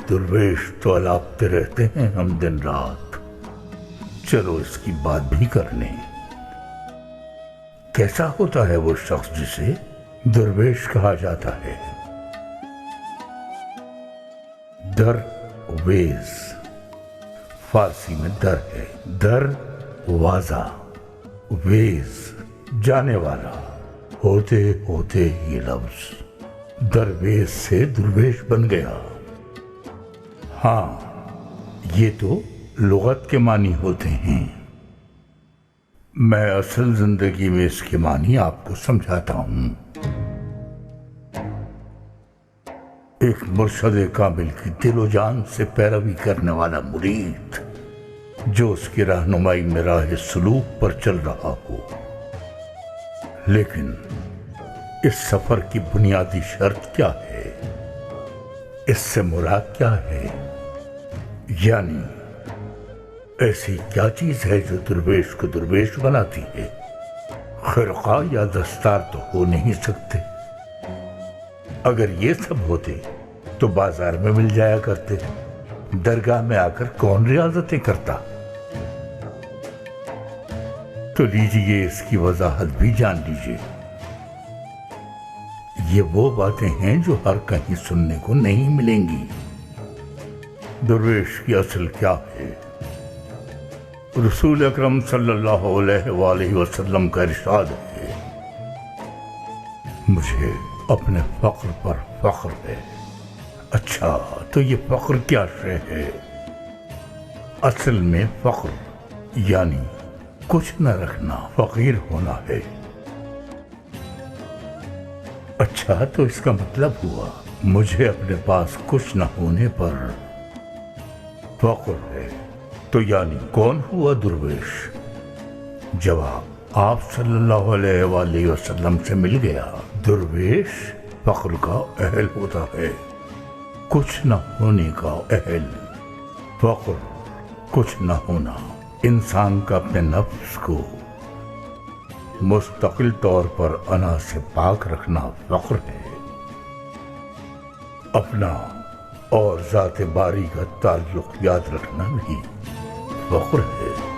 درویش تو الاپتے رہتے ہیں ہم دن رات، چلو اس کی بات بھی کر لیں۔ کیسا ہوتا ہے وہ شخص جسے درویش کہا جاتا ہے؟ درویش فارسی میں در ہے، در واضح، ویز جانے والا، ہوتے ہوتے یہ لفظ درویش سے درویش بن گیا۔ ہاں، یہ تو لغت کے معنی ہوتے ہیں، میں اصل زندگی میں اس کے معنی آپ کو سمجھاتا ہوں۔ ایک مرشد کامل کی دل و جان سے پیروی کرنے والا مرید جو اس کی رہنمائی میں راہ سلوک پر چل رہا ہو، لیکن اس سفر کی بنیادی شرط کیا ہے؟ اس سے مراد کیا ہے؟ یعنی ایسی کیا چیز ہے جو درویش کو درویش بناتی ہے؟ خرقہ یا دستار تو ہو نہیں سکتے، اگر یہ سب ہوتے تو بازار میں مل جایا کرتے، درگاہ میں آ کر کون ریاضتیں کرتا؟ تو لیجئے اس کی وضاحت بھی جان لیجئے۔ یہ وہ باتیں ہیں جو ہر کہیں سننے کو نہیں ملیں گی۔ درویش کی اصل کیا ہے؟ رسول اکرم صلی اللہ علیہ وآلہ وسلم کا ارشاد ہے، مجھے اپنے فقر پر فخر ہے۔ اچھا، تو یہ فخر کیا شے ہے؟ اصل میں فخر یعنی کچھ نہ رکھنا، فقیر ہونا ہے۔ اچھا، تو اس کا مطلب ہوا مجھے اپنے پاس کچھ نہ ہونے پر فخر ہے، تو یعنی کون ہوا درویش؟ جواب آپ صلی اللہ علیہ وآلہ وسلم سے مل گیا۔ درویش فخر کا اہل ہوتا ہے، کچھ نہ ہونے کا اہل۔ فخر کچھ نہ ہونا، انسان کا اپنے نفس کو مستقل طور پر انا سے پاک رکھنا فخر ہے۔ اپنا اور ذات باری کا تعلق یاد رکھنا بھی فخر ہے۔